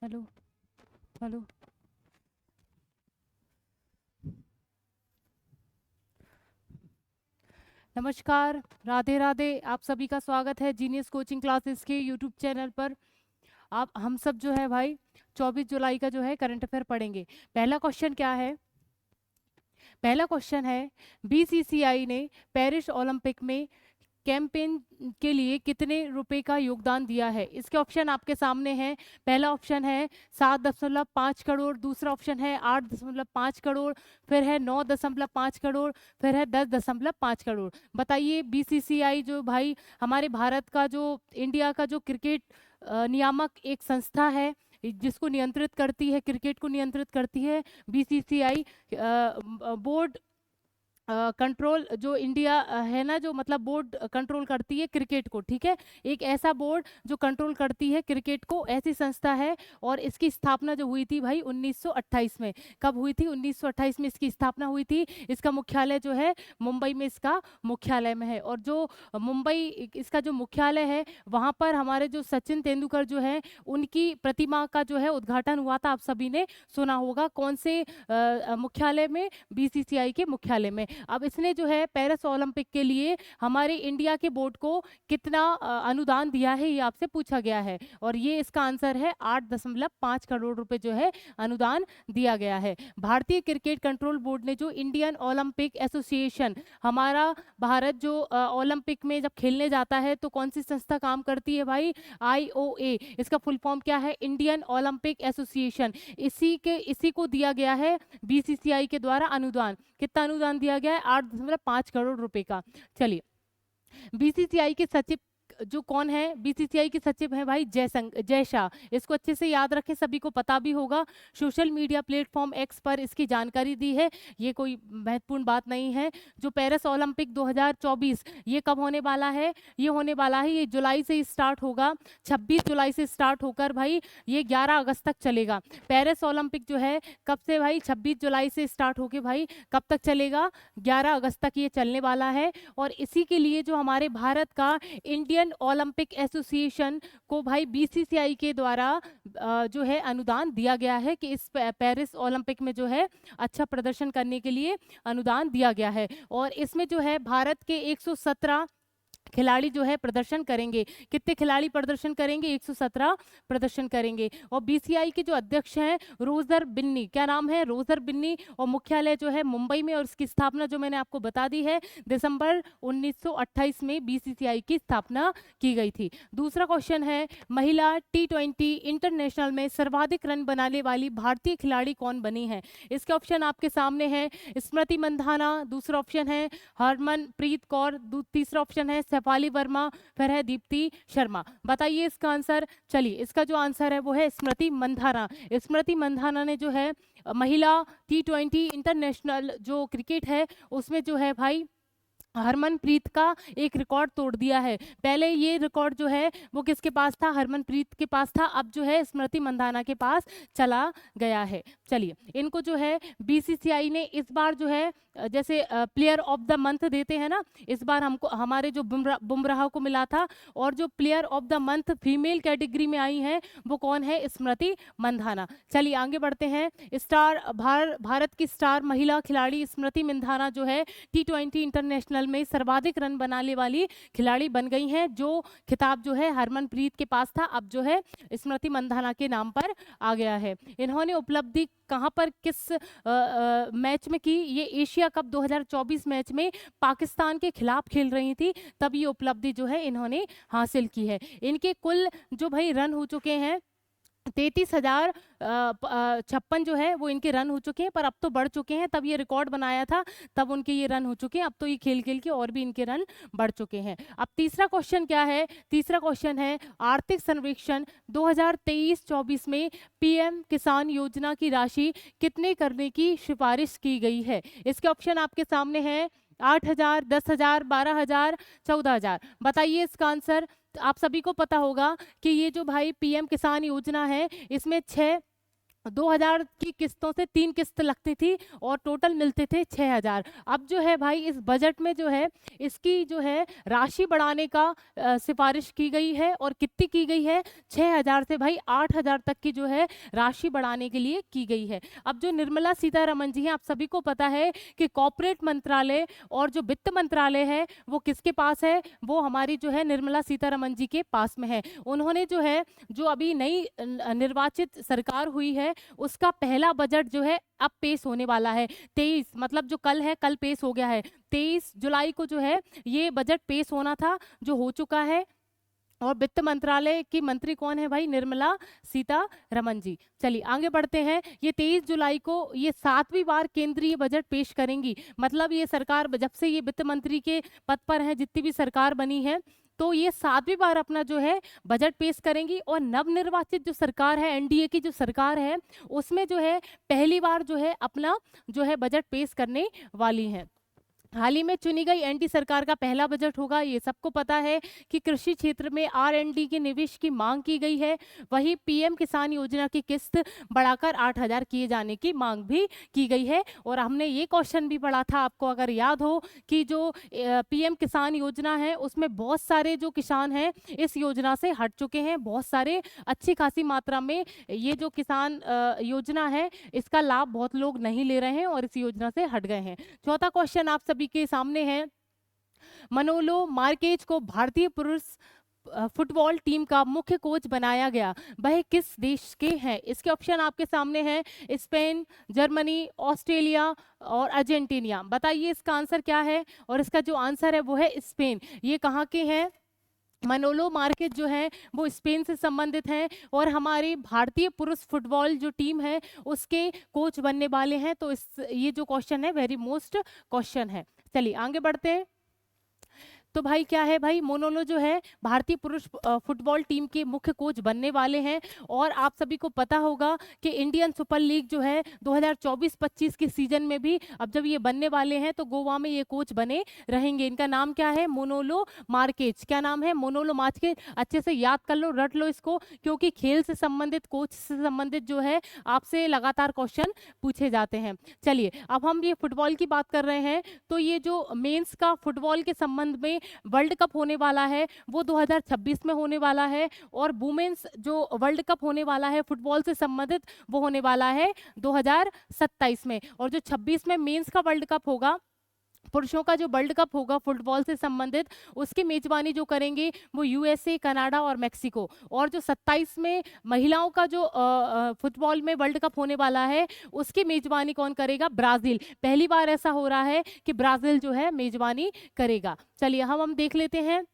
Hello. Hello. नमस्कार। राधे राधे। आप सभी का स्वागत है जीनियस कोचिंग क्लासेस के यूट्यूब चैनल पर। आप हम सब जो है भाई 24 जुलाई का जो है करंट अफेयर पढ़ेंगे। पहला क्वेश्चन क्या है? पहला क्वेश्चन है, बीसीसीआई ने पेरिस ओलंपिक में कैंपेन के लिए कितने रुपए का योगदान दिया है? इसके ऑप्शन आपके सामने हैं। पहला ऑप्शन है 7.5 करोड़, दूसरा ऑप्शन है 8.5 करोड़, फिर है 9.5 करोड़, फिर है 10.5 करोड़। बताइए, बीसीसीआई जो भाई हमारे भारत का जो इंडिया का जो क्रिकेट नियामक एक संस्था है जिसको नियंत्रित करती है, क्रिकेट को नियंत्रित करती है बीसीसीआई बोर्ड कंट्रोल जो इंडिया है ना, जो मतलब बोर्ड कंट्रोल करती है क्रिकेट को, ठीक है। एक ऐसा बोर्ड जो कंट्रोल करती है क्रिकेट को, ऐसी संस्था है। और इसकी स्थापना जो हुई थी भाई 1928 में। कब हुई थी? 1928 में इसकी स्थापना हुई थी। इसका मुख्यालय जो है मुंबई में इसका मुख्यालय में है। और जो मुंबई इसका जो मुख्यालय है वहाँ पर हमारे जो सचिन तेंदुलकर जो है उनकी प्रतिमा का जो है उद्घाटन हुआ था। आप सभी ने सुना होगा। कौन से मुख्यालय में? बीसीसीआई के मुख्यालय में। अब इसने जो है पेरिस ओलंपिक के लिए हमारे इंडिया के बोर्ड को कितना अनुदान दिया है, ये आपसे पूछा गया है। और ये इसका आंसर है 8.5 करोड़ रुपए जो है अनुदान दिया गया है। भारतीय क्रिकेट कंट्रोल बोर्ड ने जो इंडियन ओलंपिक एसोसिएशन, हमारा भारत जो ओलंपिक में जब खेलने जाता है तो कौन सी संस्था काम करती है भाई? आईओए। इसका फुल फॉर्म क्या है? Indian Olympic association. इसी को दिया गया है बीसीसीआई के द्वारा अनुदान। कितना अनुदान दिया गया है? 8.5 करोड़ रुपए का। चलिए, बीसीसीआई के सचिव जो कौन है? बीसीसीआई के सचिव हैं भाई जय शाह। इसको अच्छे से याद रखें, सभी को पता भी होगा। सोशल मीडिया प्लेटफॉर्म एक्स पर इसकी जानकारी दी है। ये कोई महत्वपूर्ण बात नहीं है। जो पेरिस ओलंपिक 2024 ये कब होने वाला है? ये होने वाला है, ये जुलाई से स्टार्ट होगा। 26 जुलाई से स्टार्ट होकर भाई ये 11 अगस्त तक चलेगा। पेरिस ओलंपिक जो है कब से भाई? 26 जुलाई से स्टार्ट होके भाई कब तक चलेगा? 11 अगस्त तक ये चलने वाला है। और इसी के लिए जो हमारे भारत का इंडियन ओलंपिक एसोसिएशन को भाई बीसीसीआई के द्वारा जो है अनुदान दिया गया है कि इस पेरिस ओलंपिक में जो है अच्छा प्रदर्शन करने के लिए अनुदान दिया गया है। और इसमें जो है भारत के 117 खिलाड़ी जो है प्रदर्शन करेंगे। कितने खिलाड़ी प्रदर्शन करेंगे? 117 प्रदर्शन करेंगे। और बीसीआई के जो अध्यक्ष हैं रोजर बिन्नी, क्या नाम है? रोजर बिन्नी। और मुख्यालय जो है मुंबई में। और इसकी स्थापना जो मैंने आपको बता दी है, दिसंबर 1928 में बीसीसीआई की स्थापना की गई थी। दूसरा क्वेश्चन है, महिला T20 इंटरनेशनल में सर्वाधिक रन बनाने वाली भारतीय खिलाड़ी कौन बनी है? इसके ऑप्शन आपके सामने हैं। स्मृति मंधाना, दूसरा ऑप्शन है हरमनप्रीत कौर, तीसरा ऑप्शन है शेफाली वर्मा, फिर है दीप्ति शर्मा। बताइए इसका आंसर। चलिए, इसका जो आंसर है वो है स्मृति मंधाना। स्मृति मंधाना ने जो है महिला T20 इंटरनेशनल जो क्रिकेट है उसमें जो है भाई हरमनप्रीत का एक रिकॉर्ड तोड़ दिया है। पहले ये रिकॉर्ड जो है वो किसके पास था? हरमनप्रीत के पास था। अब जो है स्मृति मंधाना के पास चला गया है। चलिए, इनको जो है बीसीसीआई ने इस बार जो है जैसे प्लेयर ऑफ द मंथ देते हैं ना, इस बार हमको हमारे जो बुमराह को मिला था। और जो player of the month female category में आई है वो कौन है? स्मृति मंधाना। चलिए आगे बढ़ते हैं। भारत की स्टार महिला खिलाड़ी स्मृति मंधाना जो है T20 इंटरनेशनल में सर्वाधिक रन बनाने वाली खिलाड़ी बन गई हैं। जो खिताब जो है हरमनप्रीत के पास था, अब जो है स्मृति मंधाना के नाम पर आ गया है। इन्होंने उपलब्धि कहां पर किस मैच में की? ये एशिया कप 2024 मैच में पाकिस्तान के खिलाफ खेल रही थी, तब ये उपलब्धि जो है इन्होंने हासिल की है। इनके कुल जो भाई रन हो चुके हैं 33,056 जो है वो इनके रन हो चुके हैं। पर अब तो बढ़ चुके हैं, तब ये रिकॉर्ड बनाया था तब उनके ये रन हो चुके हैं। अब तो ये खेल खेल के और भी इनके रन बढ़ चुके हैं। अब तीसरा क्वेश्चन क्या है? तीसरा क्वेश्चन है, आर्थिक सर्वेक्षण 2023-24 में पीएम किसान योजना की राशि कितने करने की सिफारिश की गई है? इसके ऑप्शन आपके सामने हैं। 8,000, 10,000, 12,000, 14,000। बताइए इसका आंसर। आप सभी को पता होगा कि ये जो भाई पीएम किसान योजना है इसमें 6 2000 की किस्तों से 3 किस्त लगती थी और टोटल मिलते थे 6000। अब जो है भाई इस बजट में जो है इसकी जो है राशि बढ़ाने का सिफारिश की गई है, और कितनी की गई है, 6000 से भाई 8000 तक की जो है राशि बढ़ाने के लिए की गई है। अब जो निर्मला सीतारमण जी हैं, आप सभी को पता है कि कॉर्पोरेट मंत्रालय और जो वित्त मंत्रालय है वो किसके पास है, वो हमारी जो है निर्मला सीतारमण जी के पास में है। उन्होंने जो है जो अभी नई निर्वाचित सरकार हुई है उसका पहला बजट जो है अब पेश होने वाला है। 23 मतलब जो कल है, कल पेश हो गया है। 23 जुलाई को जो है ये बजट पेश होना था, जो हो चुका है। और वित्त मंत्रालय की मंत्री कौन है भाई, निर्मला सीतारमण जी। चलिए आगे बढ़ते हैं। ये 23 जुलाई को ये 7वीं बार केंद्रीय बजट पेश करेंगी। मतलब ये सरकार जब से ये वित्त मंत्री के पद पर है, जितनी भी सरकार बनी है, तो ये 7वीं बार अपना जो है बजट पेश करेंगी। और नवनिर्वाचित जो सरकार है, एनडीए की जो सरकार है, उसमें जो है पहली बार जो है अपना जो है बजट पेश करने वाली है। हाल ही में चुनी गई एनडी सरकार का पहला बजट होगा। ये सबको पता है कि कृषि क्षेत्र में आरएनडी के निवेश की मांग की गई है। वही पीएम किसान योजना की किस्त बढ़ाकर 8000 किए जाने की मांग भी की गई है। और हमने ये क्वेश्चन भी पढ़ा था, आपको अगर याद हो, कि जो पीएम किसान योजना है उसमें बहुत सारे जो किसान हैं इस योजना से हट चुके हैं। बहुत सारे अच्छी खासी मात्रा में ये जो किसान योजना है इसका लाभ बहुत लोग नहीं ले रहे हैं और इस योजना से हट गए हैं। चौथा क्वेश्चन आप सभी के सामने है। मनोलो मार्केज को भारतीय पुरुष फुटबॉल टीम का मुख्य कोच बनाया गया, वह किस देश के हैं? इसके ऑप्शन आपके सामने हैं, स्पेन, जर्मनी, ऑस्ट्रेलिया और अर्जेंटीना। बताइए इसका आंसर क्या है? और इसका जो आंसर है वो है स्पेन। ये कहाँ के हैं? मनोलो मार्केज जो है वो स्पेन से संबंधित हैं और हमारी भारतीय पुरुष फुटबॉल जो टीम है उसके कोच बनने वाले हैं। तो इस ये जो क्वेश्चन है वेरी मोस्ट क्वेश्चन है। चलिए आगे बढ़ते हैं। तो भाई क्या है भाई, मोनोलो जो है भारतीय पुरुष फुटबॉल टीम के मुख्य कोच बनने वाले हैं। और आप सभी को पता होगा कि इंडियन सुपर लीग जो है 2024-25 के सीजन में भी अब जब ये बनने वाले हैं तो गोवा में ये कोच बने रहेंगे। इनका नाम क्या है? मोनोलो मार्केज। क्या नाम है? मोनोलो मार्केज। अच्छे से याद कर लो, रट लो इसको, क्योंकि खेल से संबंधित, कोच से संबंधित जो है आपसे लगातार क्वेश्चन पूछे जाते हैं। चलिए अब हम ये फुटबॉल की बात कर रहे हैं, तो ये जो मेंस का फुटबॉल के संबंध में वर्ल्ड कप होने वाला है वो 2026 में होने वाला है। और वुमेन्स जो वर्ल्ड कप होने वाला है फुटबॉल से संबंधित वो होने वाला है 2027 में। और जो 26 में मेंस का वर्ल्ड कप होगा, पुरुषों का जो वर्ल्ड कप होगा फुटबॉल से संबंधित, उसकी मेजबानी जो करेंगे वो यूएसए, कनाडा और मेक्सिको। और जो 27 में महिलाओं का जो फुटबॉल में वर्ल्ड कप होने वाला है उसकी मेजबानी कौन करेगा? ब्राजील। पहली बार ऐसा हो रहा है कि ब्राजील जो है मेजबानी करेगा। चलिए हम देख लेते हैं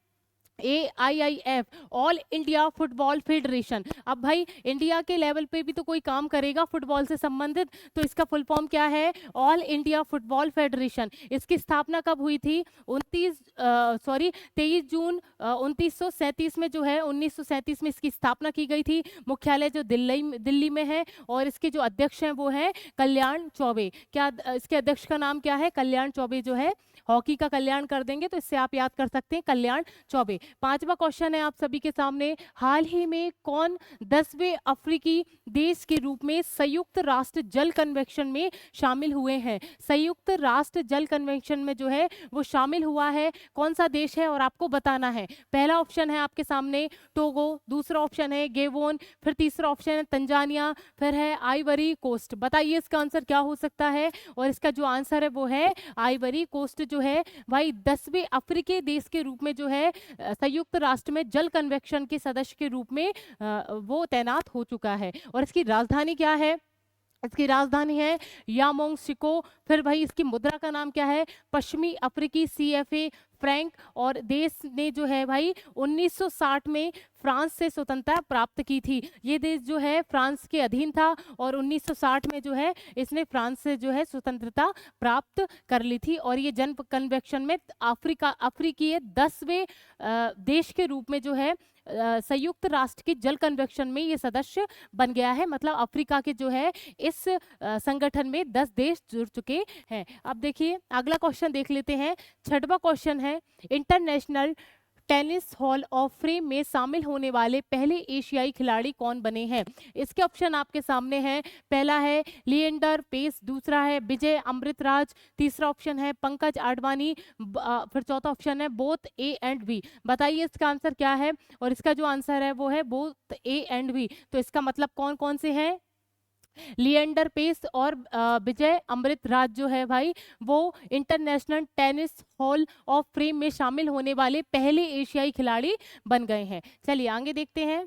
AIIF, all India football federation. अब भाई इंडिया के लेवल पे भी तो कोई काम करेगा फुटबॉल से संबंधित, तो इसका फुल फॉर्म क्या है? All India football federation. इसकी स्थापना कब हुई थी? 23 जून 1937 में जो है 1937 में इसकी स्थापना की गई थी। मुख्यालय जो दिल्ली में है और इसके जो अध्यक्ष हैं वो हैं कल्याण चौबे। क्या इसके अध्यक्ष का नाम क्या है? कल्याण चौबे जो है, हॉकी का कल्याण कर देंगे तो इससे आप याद कर सकते हैं कल्याण चौबे। पांचवा क्वेश्चन है आप सभी के सामने, हाल ही में कौन 10वें अफ्रीकी देश के रूप में संयुक्त राष्ट्र जल कन्वेंशन में शामिल हुए हैं? संयुक्त राष्ट्र जल कन्वेंशन में जो है वो शामिल हुआ है, कौन सा देश है? और आपको बताना है। पहला ऑप्शन है आपके सामने टोगो, दूसरा ऑप्शन है गेबोन, फिर तीसरा ऑप्शन है तंजानिया, फिर है आइवरी कोस्ट। बताइए इसका आंसर क्या हो सकता है? और इसका जो आंसर है वो है आइवरी कोस्ट जो है भाई 10वें अफ्रीकी देश के रूप में जो है संयुक्त राष्ट्र में जल कन्वेंशन के सदस्य के रूप में वो तैनात हो चुका है। और इसकी राजधानी क्या है? इसकी राजधानी है यामोंगशिको। फिर भाई इसकी मुद्रा का नाम क्या है? पश्चिमी अफ्रीकी CFA फ्रैंक। और देश ने जो है भाई 1960 में फ्रांस से स्वतंत्रता प्राप्त की थी। ये देश जो है फ्रांस के अधीन था और 1960 में जो है इसने फ्रांस से जो है स्वतंत्रता प्राप्त कर ली थी। और ये जन कन्वेंशन में अफ्रीकी 10वें देश के रूप में जो है संयुक्त राष्ट्र के जल कन्वेंशन में ये सदस्य बन गया है। मतलब अफ्रीका के जो है इस संगठन में 10 देश जुड़ चुके हैं। अब देखिए अगला क्वेश्चन देख लेते हैं। छठवां क्वेश्चन है, international tennis hall of fame में शामिल होने वाले पहले एशियाई खिलाड़ी कौन बने हैं? इसके ऑप्शन आपके सामने हैं। पहला है लिएंडर पेस, दूसरा है विजय अमृतराज, तीसरा ऑप्शन है पंकज आडवाणी, फिर चौथा ऑप्शन है बोथ ए एंड बी। बताइए इसका आंसर क्या है? और इसका जो आंसर है वो है बोथ ए एंड बी। तो इसका मतलब कौन कौन से हैं? लिएंडर पेस और विजय अमृतराज जो है भाई, वो international tennis hall of fame में शामिल होने वाले पहले एशियाई खिलाड़ी बन गए हैं। चलिए आगे देखते हैं।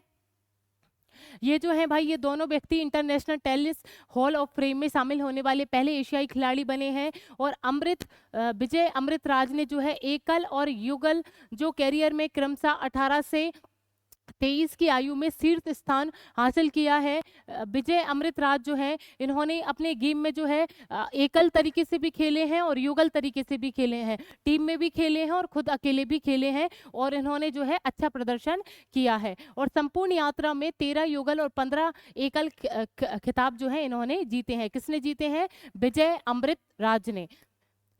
ये जो है भाई, ये दोनों व्यक्ति international tennis hall of fame में शामिल होने वाले पहले एशियाई खिलाड़ी बने हैं। और विजय अमृतराज ने जो है एकल और युगल जो कैरियर में क्रमशः 18 से 23 की आयु में शीर्ष स्थान हासिल किया है। विजय अमृतराज जो है, इन्होंने अपने गेम में जो है एकल तरीके से भी खेले हैं और युगल तरीके से भी खेले हैं, टीम में भी खेले हैं और खुद अकेले भी खेले हैं, और इन्होंने जो है अच्छा प्रदर्शन किया है। और संपूर्ण यात्रा में 13 युगल और 15 एकल खिताब जो है इन्होंने जीते हैं। किसने जीते हैं? विजय अमृतराज ने।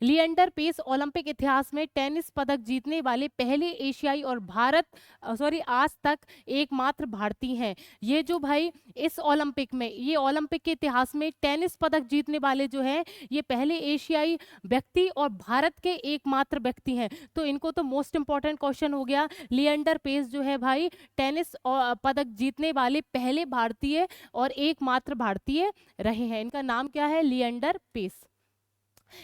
लिएंडर पेस ओलंपिक इतिहास में टेनिस पदक जीतने वाले पहले एशियाई और आज तक एकमात्र भारतीय हैं। ये जो भाई इस ओलंपिक में, ये ओलंपिक के इतिहास में टेनिस पदक जीतने वाले जो हैं, ये पहले एशियाई व्यक्ति और भारत के एकमात्र व्यक्ति हैं। तो इनको तो मोस्ट इंपॉर्टेंट क्वेश्चन हो गया। लिएंडर पेस जो है भाई, टेनिस पदक जीतने वाले पहले भारतीय और एकमात्र भारतीय रहे हैं। इनका नाम क्या है? लिएंडर पेस।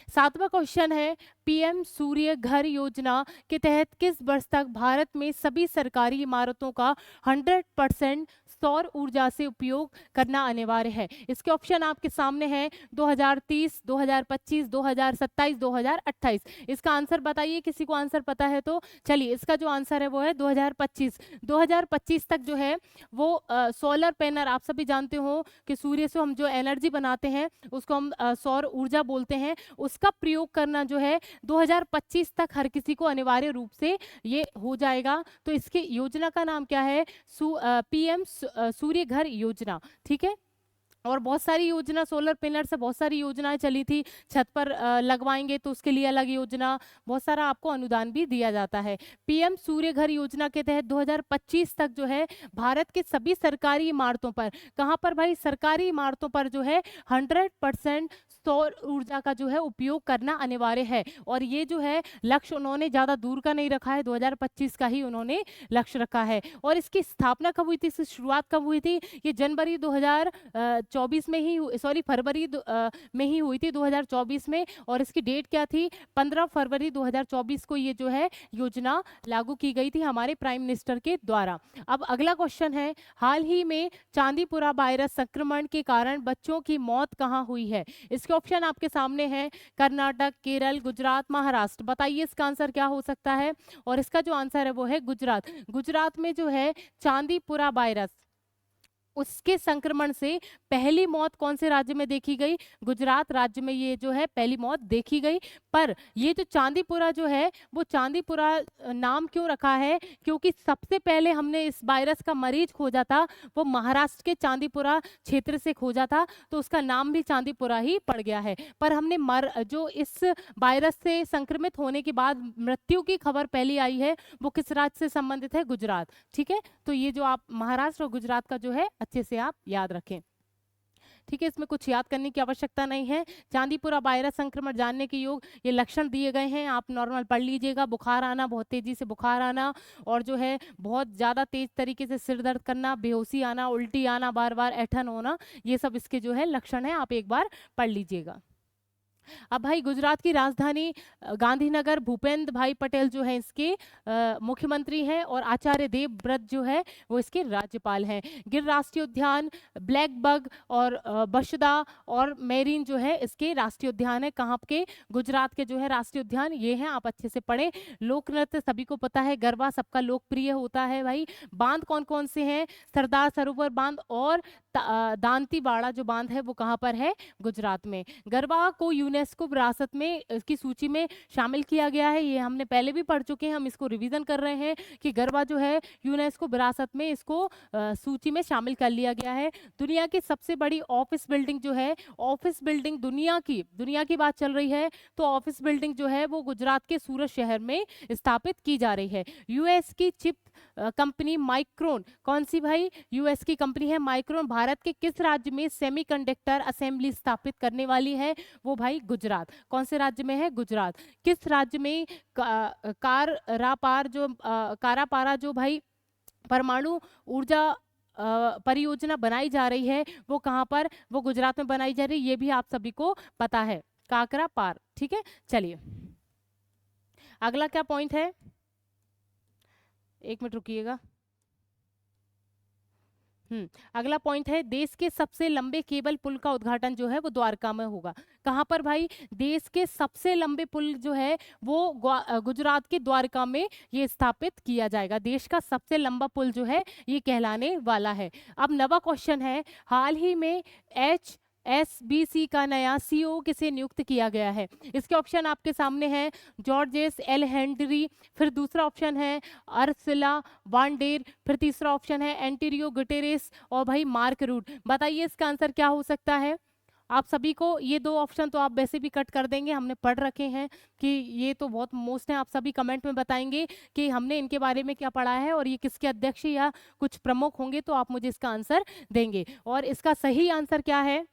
7वां क्वेश्चन है, पीएम सूर्य घर योजना के तहत किस वर्ष तक भारत में सभी सरकारी इमारतों का 100% सौर ऊर्जा से उपयोग करना अनिवार्य है? इसके ऑप्शन आपके सामने हैं। 2030, 2025, 2027, 2028। इसका आंसर बताइए, किसी को आंसर पता है तो? चलिए, इसका जो आंसर है वो है 2025। 2025 तक जो है वो सोलर पैनल, आप सभी जानते हो कि सूर्य से हम जो एनर्जी बनाते हैं उसको हम सौर ऊर्जा बोलते हैं, उसका प्रयोग करना जो है 2025 तक हर किसी को अनिवार्य रूप से ये हो जाएगा। तो इसके योजना का नाम क्या है? पीएम सूर्य घर योजना। ठीक है। और बहुत सारी योजना, सोलर पैनल से बहुत सारी योजनाएं चली थी। छत पर लगवाएंगे तो उसके लिए अलग योजना, बहुत सारा आपको अनुदान भी दिया जाता है। पीएम सूर्य घर योजना के तहत 2025 तक जो है भारत के सभी सरकारी इमारतों पर, कहाँ पर भाई? सरकारी इमारतों पर जो है 100% सौर ऊर्जा का जो है उपयोग करना अनिवार्य है। और ये जो है लक्ष्य उन्होंने ज़्यादा दूर का नहीं रखा है, 2025 का ही उन्होंने लक्ष्य रखा है। और इसकी स्थापना कब हुई थी, इसकी शुरुआत कब हुई थी? ये जनवरी 2024 में ही, फरवरी में ही हुई थी, 2024 में। और इसकी डेट क्या थी? 15 फरवरी 2024 को ये जो है योजना लागू की गई थी हमारे प्राइम मिनिस्टर के द्वारा। अब अगला क्वेश्चन है, हाल ही में चांदीपुरा वायरस संक्रमण के कारण बच्चों की मौत कहाँ हुई है? इसके ऑप्शन आपके सामने हैं। कर्नाटक, केरल, गुजरात, महाराष्ट्र। बताइए इसका आंसर क्या हो सकता है? और इसका जो आंसर है वो है गुजरात। गुजरात में जो है चांदीपुरा वायरस, उसके संक्रमण से पहली मौत कौन से राज्य में देखी गई? गुजरात राज्य में ये जो है पहली मौत देखी गई। पर ये जो चांदीपुरा जो है, वो चांदीपुरा नाम क्यों रखा है? क्योंकि सबसे पहले हमने इस वायरस का मरीज खोजा था वो महाराष्ट्र के चांदीपुरा क्षेत्र से खोजा था, तो उसका नाम भी चांदीपुरा ही पड़ गया है। पर हमने जो इस वायरस से संक्रमित होने के बाद मृत्यु की खबर पहली आई है, वो किस राज्य से संबंधित है? गुजरात। ठीक है। तो ये जो आप महाराष्ट्र और गुजरात का जो है अच्छे से आप याद रखें। ठीक है, इसमें कुछ याद करने की आवश्यकता नहीं है। चांदीपुरा वायरस संक्रमण जानने के योग ये लक्षण दिए गए हैं, आप नॉर्मल पढ़ लीजिएगा। बुखार आना, बहुत तेजी से बुखार आना, और जो है बहुत ज़्यादा तेज तरीके से सिर दर्द करना, बेहोशी आना, उल्टी आना, बार बार ऐठन होना, ये सब इसके जो है लक्षण है, आप एक बार पढ़ लीजिएगा। अब भाई गुजरात की राजधानी गांधीनगर, भूपेंद्र भाई पटेल जो है इसके मुख्यमंत्री हैं, और आचार्य देवव्रत जो है वो इसके राज्यपाल हैं। गिर राष्ट्रीय उद्यान, ब्लैक बग और बशदा और मेरीन जो है इसके राष्ट्रीय उद्यान है। कहाँ के? गुजरात के जो है राष्ट्रीय उद्यान ये हैं, आप अच्छे से पढ़ें। लोक नृत्य सभी को पता है, गरबा सबका लोकप्रिय होता है भाई। बांध कौन कौन से हैं? सरदार सरोवर बांध और दांतीवाड़ा जो बांध है वो कहाँ पर है? गुजरात में। गरबा को यूनेस्को विरासत में की सूची में शामिल किया गया है? ये हमने पहले भी पढ़ चुके हैं, हम इसको रिवीजन कर रहे हैं कि गरबा जो है यूनेस्को विरासत में इसको सूची में शामिल कर लिया गया है। दुनिया की सबसे बड़ी ऑफिस बिल्डिंग जो है, ऑफिस बिल्डिंग दुनिया की बात चल रही है, तो ऑफिस बिल्डिंग जो है वो गुजरात के सूरत शहर में स्थापित की जा रही है। यूएस की चिप कंपनी माइक्रोन, कौन सी भाई? यूएस की कंपनी है माइक्रोन, भारत के किस राज्य में सेमीकंडक्टर असेंबली स्थापित करने वाली है? वो भाई गुजरात। कौन से राज्य में है? गुजरात। किस राज्य में कारापारा जो भाई परमाणु ऊर्जा परियोजना बनाई जा रही है, वो कहाँ पर? वो गुजरात में बनाई जा रही है, ये भी आप सभी को पता है, काकरा पार। ठीक है, चलिए अगला क्या पॉइंट है, एक मिनट रुकिएगा। अगला पॉइंट है, देश के सबसे लंबे केबल पुल का उद्घाटन जो है वो द्वारका में होगा। कहाँ पर भाई? देश के सबसे लंबे पुल जो है वो गुजरात के द्वारका में ये स्थापित किया जाएगा। देश का सबसे लंबा पुल जो है ये कहलाने वाला है। अब नवा क्वेश्चन है, हाल ही में HSBC का नया CEO किसे नियुक्त किया गया है? इसके ऑप्शन आपके सामने हैं, जॉर्जेस एल हेनरी, फिर दूसरा ऑप्शन है अर्सुला वांडेर, फिर तीसरा ऑप्शन है एंटोनियो गुटेरेस, और भाई मार्क रूट। बताइए इसका आंसर क्या हो सकता है? आप सभी को ये दो ऑप्शन तो आप वैसे भी कट कर देंगे, हमने पढ़ रखे हैं कि ये तो बहुत मोस्ट हैं। आप सभी कमेंट में बताएंगे कि हमने इनके बारे में क्या पढ़ा है और ये किसके अध्यक्ष या कुछ प्रमुख होंगे, तो आप मुझे इसका आंसर देंगे। और इसका सही आंसर क्या है?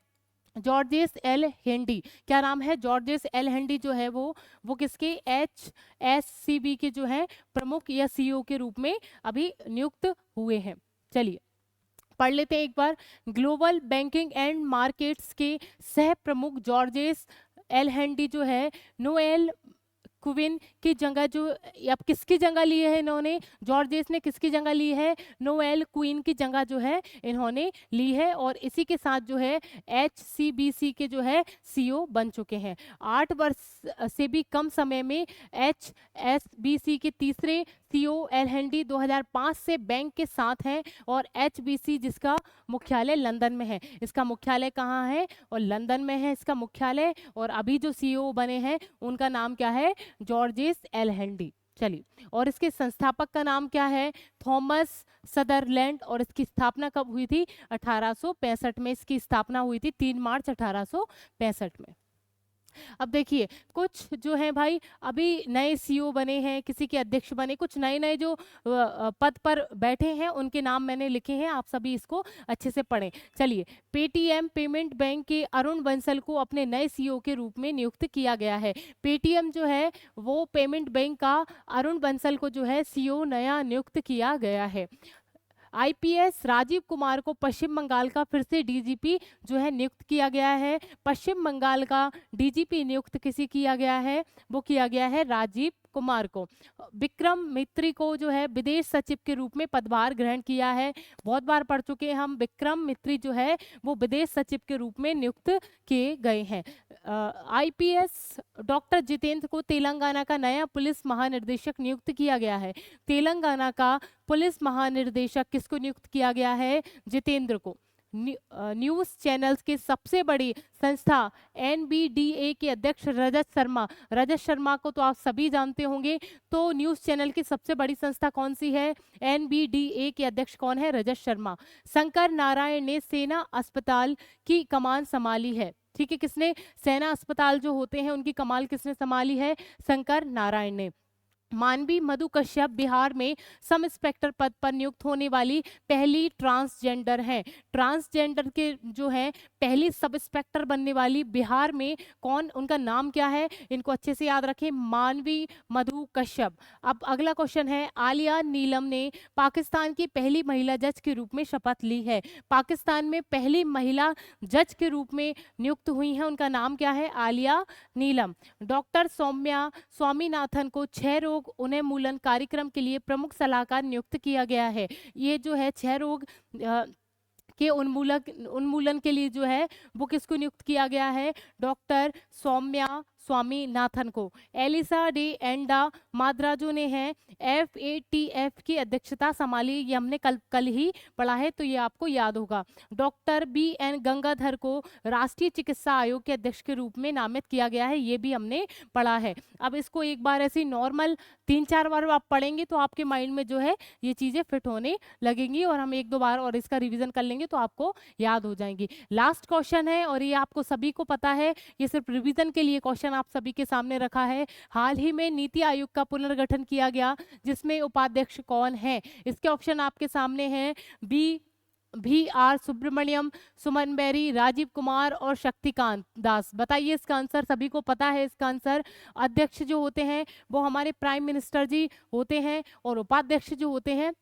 George's L handy. क्या नाम है? जॉर्जेस एल हेंडी जो है वो किसके? HSCB के जो है प्रमुख या CEO के रूप में अभी नियुक्त हुए हैं। चलिए पढ़ लेते हैं एक बार। ग्लोबल बैंकिंग एंड मार्केट्स के सह प्रमुख जॉर्जेस एल हेंडी जो है नोएल क्विन की जगह जो, अब किसकी जगह ली है इन्होंने? जॉर्जेस ने किसकी जगह ली है? नोएल क्वीन की जगह जो है इन्होंने ली है, और इसी के साथ जो है HCBC के जो है CEO बन चुके हैं। 8 वर्ष से भी कम समय में HSBC के तीसरे CEO एल हेंडी 2005 से बैंक के साथ हैं, और HBC जिसका मुख्यालय लंदन में है, इसका मुख्यालय कहाँ है? और लंदन में है इसका मुख्यालय। और अभी जो CEO बने हैं उनका नाम क्या है? George's L handy. चलिए, और इसके संस्थापक का नाम क्या है? Thomas Sutherland. और इसकी स्थापना कब हुई थी? 1865 में इसकी स्थापना हुई थी, 3 मार्च 1865 में। अब देखिए कुछ जो है भाई अभी नए CEO बने हैं, किसी के अध्यक्ष बने, कुछ नए नए जो पद पर बैठे हैं उनके नाम मैंने लिखे हैं, आप सभी इसको अच्छे से पढ़ें। चलिए, पेटीएम पेमेंट बैंक के अरुण बंसल को अपने नए CEO के रूप में नियुक्त किया गया है। पेटीएम जो है वो पेमेंट बैंक का अरुण बंसल को जो है CEO नया नियुक्त किया गया है। IPS राजीव कुमार को पश्चिम बंगाल का फिर से DGP जो है नियुक्त किया गया है। पश्चिम बंगाल का DGP नियुक्त किसी किया गया है? वो किया गया है राजीव कुमार को। विक्रम मित्री को जो है विदेश सचिव के रूप में पदभार ग्रहण किया है। बहुत बार पढ़ चुके हैं हम, विक्रम मित्री जो है वो विदेश सचिव के रूप में नियुक्त किए गए हैं। IPS डॉक्टर जितेंद्र को तेलंगाना का नया पुलिस महानिर्देशक नियुक्त किया गया है। तेलंगाना का पुलिस महानिर्देशक किसको नियुक्त किया गया है? जितेंद्र को। न्यूज़ चैनल्स के सबसे बड़ी संस्था NBDA के अध्यक्ष रजत शर्मा को तो आप सभी जानते होंगे। तो न्यूज़ चैनल की सबसे बड़ी संस्था कौन सी है? NBDA के अध्यक्ष कौन है? रजत शर्मा। शंकर नारायण ने सेना अस्पताल की कमान संभाली है। ठीक है, किसने? सेना अस्पताल जो होते हैं उनकी कमान किसने संभाली है? शंकर नारायण ने। मानवी मधु कश्यप बिहार में सब इंस्पेक्टर पद पर नियुक्त होने वाली पहली ट्रांसजेंडर है। ट्रांसजेंडर के जो है पहली सब इंस्पेक्टर बनने वाली बिहार में कौन? उनका नाम क्या है? इनको अच्छे से याद रखें, मानवी मधु कश्यप। अब अगला क्वेश्चन है, आलिया नीलम ने पाकिस्तान की पहली महिला जज के रूप में शपथ ली है। पाकिस्तान में पहली महिला जज के रूप में नियुक्त हुई हैं, उनका नाम क्या है? आलिया नीलम। डॉक्टर सौम्या स्वामीनाथन को क्षय रोग उन्मूलन कार्यक्रम के लिए प्रमुख सलाहकार नियुक्त किया गया है। ये जो है क्षय रोग के उन्मूलन के लिए जो है वो किसको नियुक्त किया गया है? डॉक्टर सौम्या स्वामीनाथन को। एलिसा डे एंडा माद्राजो ने है FATF की अध्यक्षता संभाली, ये हमने कल ही पढ़ा है, तो ये आपको याद होगा। डॉक्टर BN गंगाधर को राष्ट्रीय चिकित्सा आयोग के अध्यक्ष के रूप में नामित किया गया है, ये भी हमने पढ़ा है। अब इसको एक बार ऐसी नॉर्मल 3-4 बार आप पढ़ेंगे तो आपके माइंड में जो है ये चीजें फिट होने लगेंगी, और हम 1-2 बार और इसका रिवीजन कर लेंगे तो आपको याद हो जाएंगी। लास्ट क्वेश्चन है और ये आपको सभी को पता है, ये सिर्फ रिवीजन के लिए क्वेश्चन आप सभी के सामने रखा है। हाल ही में नीति आयोग का पुनर्गठन किया गया, जिसमें उपाध्यक्ष कौन है? इसके ऑप्शन आपके सामने हैं, VR सुब्रमण्यम, सुमन बेरी, राजीव कुमार और शक्तिकांत दास। बताइए इसका आंसर, सभी को पता है इसका आंसर। अध्यक्ष जो होते हैं वो हमारे प्राइम मिनिस्टर जी होते हैं, और उपाध्यक्ष जो होते हैं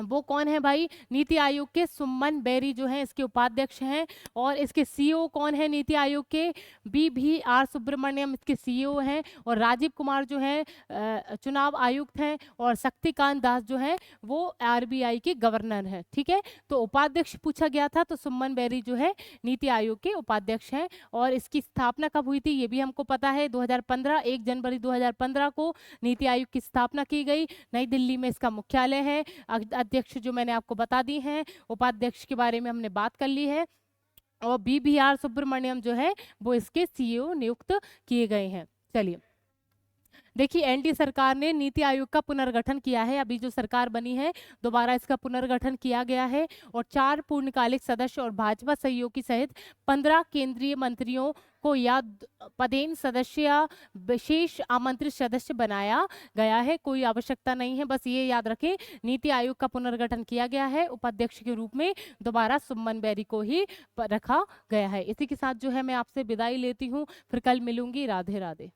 वो कौन है भाई? नीति आयोग के सुमन बेरी जो हैं इसके उपाध्यक्ष हैं। और इसके CEO कौन है नीति आयोग के? BVR सुब्रमण्यम इसके CEO हैं, और राजीव कुमार जो हैं चुनाव आयुक्त हैं, और शक्तिकांत दास जो हैं वो RBI के गवर्नर हैं। ठीक है, तो उपाध्यक्ष पूछा गया था, तो सुमन बेरी जो है नीति आयोग के उपाध्यक्ष हैं। और इसकी स्थापना कब हुई थी ये भी हमको पता है, 2015, 1 जनवरी 2015 को नीति आयोग की स्थापना की गई। नई दिल्ली में इसका मुख्यालय है। अध्यक्ष जो मैंने आपको बता दी हैं, उपाध्यक्ष के बारे में हमने बात कर ली है, और BVR सुब्रमण्यम जो है वो इसके CEO नियुक्त किए गए हैं। चलिए देखिए, NDA सरकार ने नीति आयोग का पुनर्गठन किया है। अभी जो सरकार बनी है दोबारा इसका पुनर्गठन किया गया है, और 4 पूर्णकालिक सदस्य और भाजपा सहयोगी सहित 15 केंद्रीय मंत्रियों को या पदेन सदस्य या विशेष आमंत्रित सदस्य बनाया गया है। कोई आवश्यकता नहीं है, बस ये याद रखें नीति आयोग का पुनर्गठन किया गया है, उपाध्यक्ष के रूप में दोबारा सुमन बेरी को ही रखा गया है। इसी के साथ जो है मैं आपसे विदाई लेती हूँ, फिर कल मिलूंगी। राधे राधे।